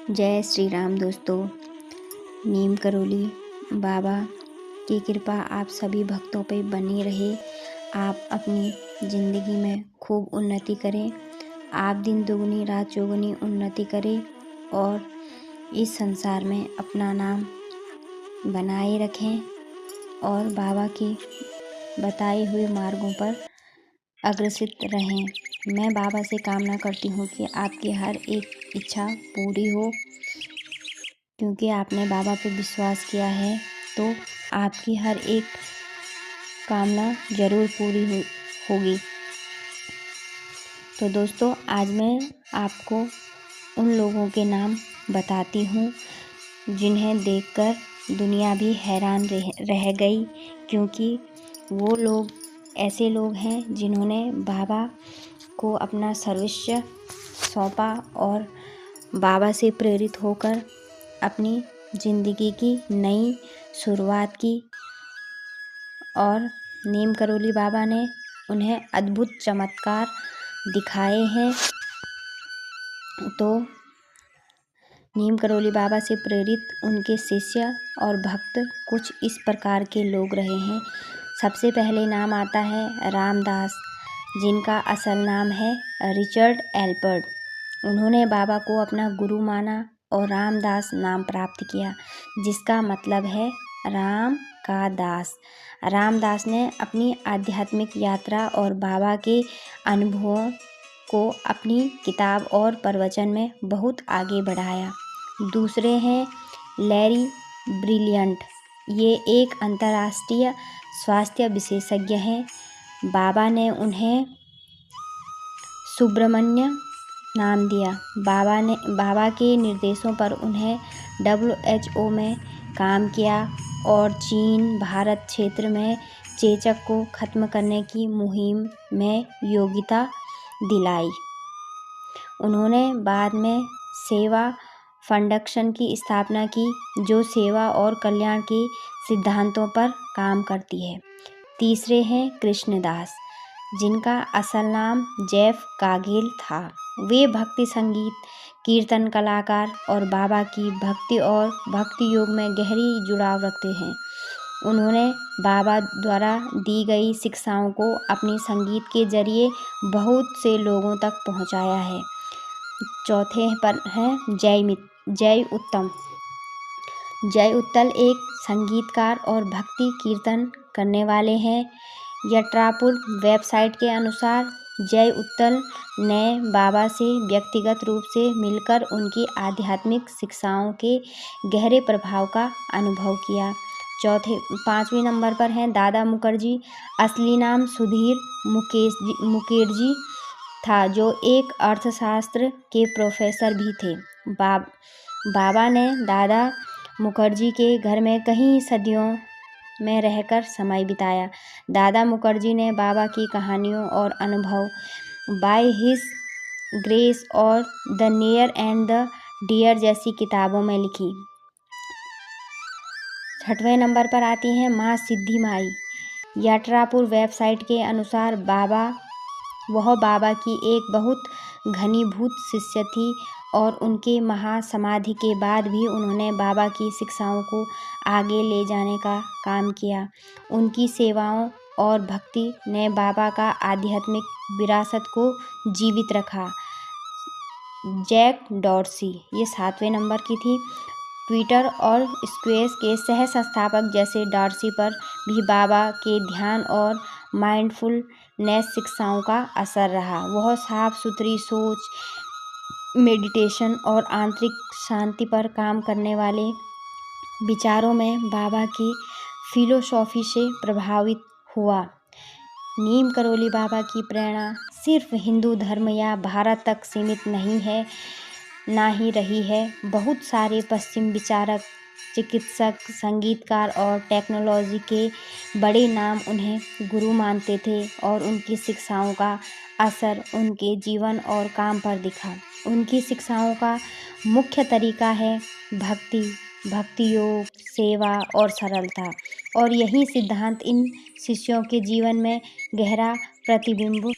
जय श्री राम दोस्तों। नीम करोली बाबा की कृपा आप सभी भक्तों पे बनी रहे। आप अपनी ज़िंदगी में खूब उन्नति करें। आप दिन दुगनी रात चौगुनी उन्नति करें और इस संसार में अपना नाम बनाए रखें और बाबा की बताए हुए मार्गों पर अग्रसित रहें। मैं बाबा से कामना करती हूँ कि आपकी हर एक इच्छा पूरी हो, क्योंकि आपने बाबा पे विश्वास किया है तो आपकी हर एक कामना ज़रूर पूरी होगी। तो दोस्तों, आज मैं आपको उन लोगों के नाम बताती हूँ जिन्हें देखकर दुनिया भी हैरान रह गई, क्योंकि वो लोग ऐसे लोग हैं जिन्होंने बाबा को अपना सर्वस्व सौंपा और बाबा से प्रेरित होकर अपनी ज़िंदगी की नई शुरुआत की और नीम करोली बाबा ने उन्हें अद्भुत चमत्कार दिखाए हैं। तो नीम करोली बाबा से प्रेरित उनके शिष्य और भक्त कुछ इस प्रकार के लोग रहे हैं। सबसे पहले नाम आता है रामदास, जिनका असल नाम है रिचर्ड एल्पर्ट। उन्होंने बाबा को अपना गुरु माना और रामदास नाम प्राप्त किया, जिसका मतलब है राम का दास। रामदास ने अपनी आध्यात्मिक यात्रा और बाबा के अनुभवों को अपनी किताब और प्रवचन में बहुत आगे बढ़ाया। दूसरे हैं लैरी ब्रिलियंट। ये एक अंतर्राष्ट्रीय स्वास्थ्य विशेषज्ञ हैं। बाबा ने उन्हें सुब्रमण्य नाम दिया। बाबा के निर्देशों पर उन्हें WHO में काम किया और चीन भारत क्षेत्र में चेचक को ख़त्म करने की मुहिम में योग्यता दिलाई। उन्होंने बाद में सेवा फाउंडेशन की स्थापना की, जो सेवा और कल्याण के सिद्धांतों पर काम करती है। तीसरे हैं कृष्णदास, जिनका असल नाम जेफ कागेल था। वे भक्ति संगीत, कीर्तन कलाकार और बाबा की भक्ति और भक्ति योग में गहरी जुड़ाव रखते हैं। उन्होंने बाबा द्वारा दी गई शिक्षाओं को अपनी संगीत के जरिए बहुत से लोगों तक पहुंचाया है। चौथे पर हैं जय उत्तम। जय उत्तल एक संगीतकार और भक्ति कीर्तन करने वाले हैं। यट्रापुर वेबसाइट के अनुसार जय उत्तल ने बाबा से व्यक्तिगत रूप से मिलकर उनकी आध्यात्मिक शिक्षाओं के गहरे प्रभाव का अनुभव किया। पाँचवें नंबर पर हैं दादा मुखर्जी। असली नाम सुधीर मुकेरजी था, जो एक अर्थशास्त्र के प्रोफेसर भी थे। बाबा ने दादा मुखर्जी के घर में कई सदियों में रहकर समय बिताया। दादा मुखर्जी ने बाबा की कहानियों और अनुभव बाय हिज ग्रेस और the near and the dear जैसी किताबों में लिखी। छठवें नंबर पर आती हैं माँ सिद्धि माई। यट्रापुर वेबसाइट के अनुसार वह बाबा की एक बहुत घनीभूत शिष्य थी और उनके महासमाधि के बाद भी उन्होंने बाबा की शिक्षाओं को आगे ले जाने का काम किया। उनकी सेवाओं और भक्ति ने बाबा का आध्यात्मिक विरासत को जीवित रखा। जैक डॉर्सी, ये 7वें नंबर की थी। ट्विटर और स्क्वेयर के सह संस्थापक जैसे डॉर्सी पर भी बाबा के ध्यान और माइंडफुलनेस शिक्षाओं का असर रहा। वह साफ सुथरी सोच, मेडिटेशन और आंतरिक शांति पर काम करने वाले विचारों में बाबा की फिलोसॉफी से प्रभावित हुआ। नीम करोली बाबा की प्रेरणा सिर्फ हिंदू धर्म या भारत तक सीमित नहीं है, ना ही रही है। बहुत सारे पश्चिम विचारक, चिकित्सक, संगीतकार और टेक्नोलॉजी के बड़े नाम उन्हें गुरु मानते थे और उनकी शिक्षाओं का असर उनके जीवन और काम पर दिखा। उनकी शिक्षाओं का मुख्य तरीका है भक्ति योग, सेवा और सरलता, और यही सिद्धांत इन शिष्यों के जीवन में गहरा प्रतिबिंब